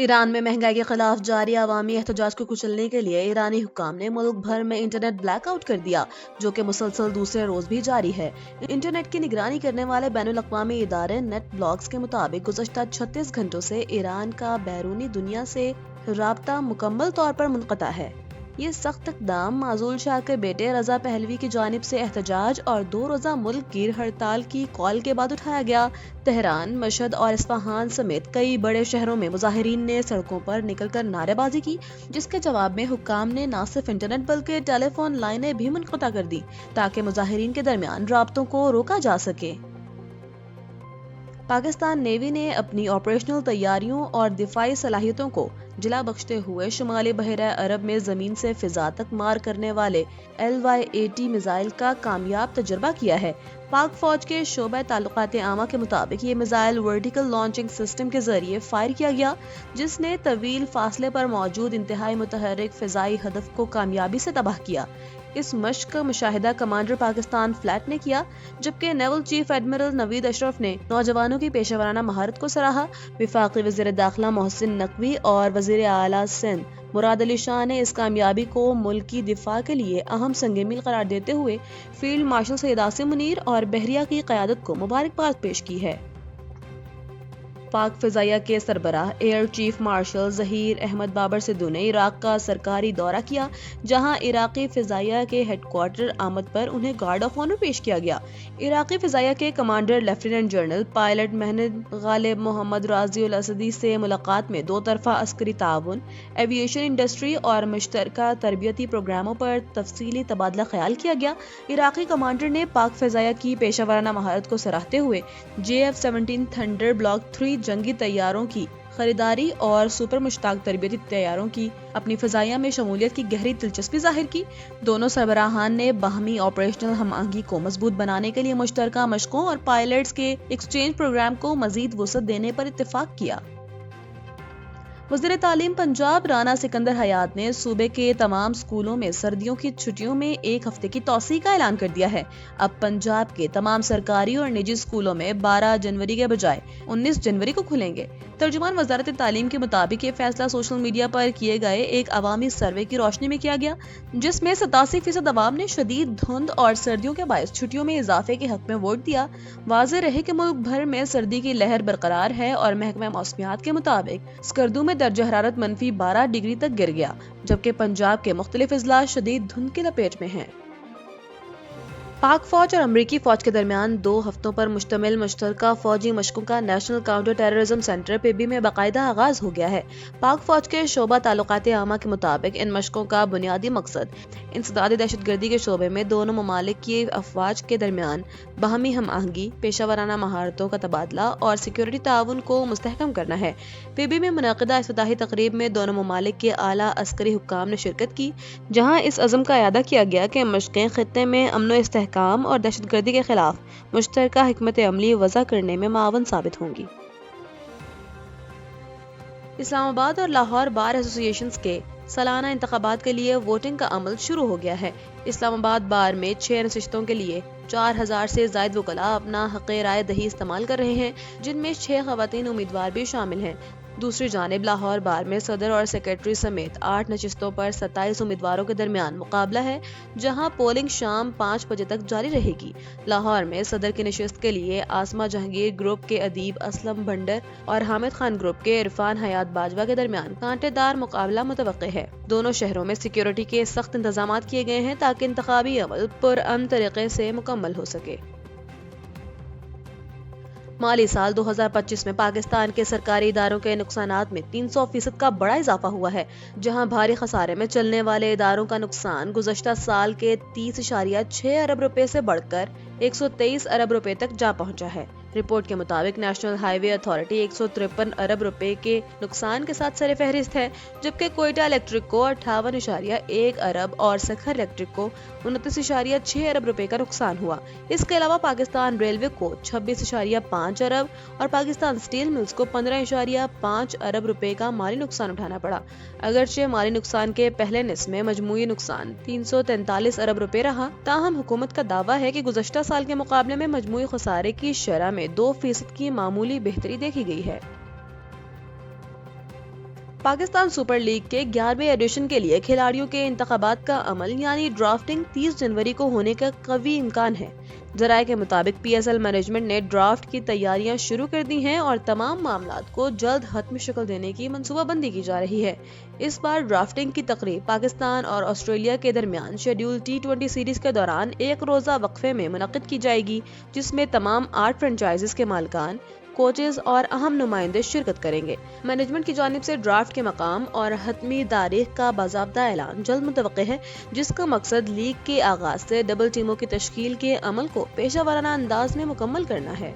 ایران میں مہنگائی کے خلاف جاری عوامی احتجاج کو کچلنے کے لیے ایرانی حکام نے ملک بھر میں انٹرنیٹ بلیک آؤٹ کر دیا، جو کہ مسلسل دوسرے روز بھی جاری ہے۔ انٹرنیٹ کی نگرانی کرنے والے بین الاقوامی ادارے نیٹ بلاکس کے مطابق گزشتہ 36 گھنٹوں سے ایران کا بیرونی دنیا سے رابطہ مکمل طور پر منقطع ہے۔ یہ سخت اقدام معزول شاہ کے بیٹے رضا پہلوی کی جانب سے احتجاج اور 2 روزہ ملک گیر ہڑتال کی کال کے بعد اٹھایا گیا۔ تہران، مشہد اور اصفہان سمیت کئی بڑے شہروں میں مظاہرین نے سڑکوں پر نکل کر نعرے بازی کی، جس کے جواب میں حکام نے نہ صرف انٹرنیٹ بلکہ ٹیلی فون لائنیں بھی منقطع کر دی تاکہ مظاہرین کے درمیان رابطوں کو روکا جا سکے۔ پاکستان نیوی نے اپنی آپریشنل تیاریوں اور دفاعی صلاحیتوں کو جلا بخشتے ہوئے شمالی بحیرہ عرب میں زمین سے فضا تک مار کرنے والے LY-80 میزائل کا کامیاب تجربہ کیا ہے۔ پاک فوج کے شعبہ تعلقات عامہ کے مطابق یہ میزائل ورٹیکل لانچنگ سسٹم کے ذریعے فائر کیا گیا، جس نے طویل فاصلے پر موجود انتہائی متحرک فضائی ہدف کو کامیابی سے تباہ کیا۔ اس مشق کا مشاہدہ کمانڈر پاکستان فلیٹ نے کیا، جبکہ نیول چیف ایڈمرل نوید اشرف نے نوجوانوں کی پیشہ ورانہ مہارت کو سراہا۔ وفاقی وزیر داخلہ محسن نقوی اور وزیر اعلیٰ سندھ مراد علی شاہ نے اس کامیابی کو ملکی دفاع کے لیے اہم سنگ میل قرار دیتے ہوئے فیلڈ مارشل سید عاصم منیر اور بحریہ کی قیادت کو مبارکباد پیش کی ہے۔ پاک فضائیہ کے سربراہ air chief marshal Zaheer Ahmed Babar Sidhu نے عراق کا سرکاری دورہ کیا، جہاں عراقی فضائیہ کے ہیڈ کوارٹر آمد پر انہیں گارڈ آف آنر پیش کیا گیا۔ عراقی فضائیہ کے کمانڈر لیفٹیننٹ جنرل پائلٹ مہند غالب محمد رازی الاسدی سے ملاقات میں 2 طرفہ عسکری تعاون، ایوییشن انڈسٹری اور مشترکہ تربیتی پروگراموں پر تفصیلی تبادلہ خیال کیا گیا۔ عراقی کمانڈر نے پاک فضائیہ کی پیشہ ورانہ مہارت کو سراہتے ہوئے JF-17 تھنڈر بلاک 3 جنگی طیاروں کی خریداری اور سپر مشتاق تربیتی طیاروں کی اپنی فضائیہ میں شمولیت کی گہری دلچسپی ظاہر کی۔ دونوں سربراہان نے باہمی آپریشنل ہم آہنگی کو مضبوط بنانے کے لیے مشترکہ مشقوں اور پائلٹس کے ایکسچینج پروگرام کو مزید وسعت دینے پر اتفاق کیا۔ وزیر تعلیم پنجاب رانا سکندر حیات نے صوبے کے تمام اسکولوں میں سردیوں کی چھٹیوں میں 1 ہفتے کی توسیع کا اعلان کر دیا ہے۔ اب پنجاب کے تمام سرکاری اور نجی اسکولوں میں 12 جنوری کے بجائے 19 جنوری کو کھلیں گے۔ ترجمان وزارت تعلیم کے مطابق یہ فیصلہ سوشل میڈیا پر کیے گئے ایک عوامی سروے کی روشنی میں کیا گیا، جس میں 87% عوام نے شدید دھند اور سردیوں کے باعث چھٹیوں میں اضافے کے حق میں ووٹ دیا۔ واضح رہے کہ ملک بھر میں سردی کی لہر برقرار ہے اور محکمہ موسمیات کے مطابق اسکردو میں درجہ حرارت -12 ڈگری تک گر گیا، جبکہ پنجاب کے مختلف اضلاع شدید دھند کی لپیٹ میں ہیں۔ پاک فوج اور امریکی فوج کے درمیان 2 ہفتوں پر مشتمل مشترکہ فوجی مشقوں کا national counter terrorism centre PB میں باقاعدہ آغاز ہو گیا ہے۔ پاک فوج کے شعبہ تعلقات عامہ کے مطابق ان مشقوں کا بنیادی مقصد انسداد دہشت گردی کے شعبے میں دونوں ممالک کی افواج کے درمیان باہمی ہم آہنگی، پیشہ ورانہ مہارتوں کا تبادلہ اور سیکورٹی تعاون کو مستحکم کرنا ہے۔ PB میں منعقدہ افتتاحی تقریب میں دونوں ممالک کے اعلیٰ عسکری حکام نے شرکت کی، جہاں اس عزم کا اعادہ کیا گیا کہ مشقیں خطے میں امن و استحکام اور دہشت گردی کے خلاف مشترکہ حکمت عملی وضع کرنے میں معاون ثابت ہوں گی۔ اسلام آباد اور لاہور بار ایسوسی ایشنز کے سالانہ انتخابات کے لیے ووٹنگ کا عمل شروع ہو گیا ہے۔ اسلام آباد بار میں 6 نشستوں کے لیے 4000 سے زائد وکلاء اپنا حق رائے دہی استعمال کر رہے ہیں، جن میں 6 خواتین امیدوار بھی شامل ہیں۔ دوسری جانب لاہور بار میں صدر اور سیکرٹری سمیت 8 نشستوں پر 27 امیدواروں کے درمیان مقابلہ ہے، جہاں پولنگ شام 5 بجے تک جاری رہے گی۔ لاہور میں صدر کی نشست کے لیے آسمہ جہانگیر گروپ کے ادیب اسلم بھنڈر اور حامد خان گروپ کے عرفان حیات باجوہ کے درمیان کانٹے دار مقابلہ متوقع ہے۔ دونوں شہروں میں سیکورٹی کے سخت انتظامات کیے گئے ہیں تاکہ انتخابی عمل پرامن طریقے سے مکمل ہو سکے۔ مالی سال 2025 میں پاکستان کے سرکاری اداروں کے نقصانات میں 300% کا بڑا اضافہ ہوا ہے، جہاں بھاری خسارے میں چلنے والے اداروں کا نقصان گزشتہ سال کے 30.6 ارب روپے سے بڑھ کر 123 ارب روپے تک جا پہنچا ہے۔ رپورٹ کے مطابق نیشنل ہائی وے اتھارٹی 153 ارب روپے کے نقصان کے ساتھ سر فہرست ہے، جبکہ کوئٹہ الیکٹرک کو 58.1 ارب اور سکھر الیکٹرک کو 29.6 ارب روپے کا نقصان ہوا۔ اس کے علاوہ پاکستان ریلوے کو 26.5 ارب اور پاکستان اسٹیل ملز کو 15.5 ارب روپے کا مالی نقصان اٹھانا پڑا۔ اگرچہ مالی نقصان کے پہلے نصف میں مجموعی نقصان 343 ارب روپے رہا، تاہم حکومت کا دعویٰ ہے کہ گزشتہ سال کے مقابلے میں مجموعی خسارے کی شرح میں 2% کی معمولی بہتری دیکھی گئی ہے۔ پاکستان سپر لیگ کے 11ویں ایڈیشن کے لیے کھلاڑیوں کے انتخابات کا عمل یعنی ڈرافٹنگ 30 جنوری کو ہونے کا قوی امکان ہے۔ ذرائع کے مطابق پی ایس ایل مینجمنٹ نے ڈرافٹ کی تیاریاں شروع کر دی ہیں اور تمام معاملات کو جلد حتمی شکل دینے کی منصوبہ بندی کی جا رہی ہے۔ اس بار ڈرافٹنگ کی تقریب پاکستان اور آسٹریلیا کے درمیان شیڈول T20 سیریز کے دوران ایک روزہ وقفے میں منعقد کی جائے گی، جس میں تمام 8 فرنچائزز کے مالکان، کوچز اور اہم نمائندے شرکت کریں گے۔ مینجمنٹ کی جانب سے ڈرافٹ کے مقام اور حتمی تاریخ کا باضابطہ اعلان جلد متوقع ہے، جس کا مقصد لیگ کے آغاز سے ڈبل ٹیموں کی تشکیل کے عمل کو پیشہ ورانہ انداز میں مکمل کرنا ہے۔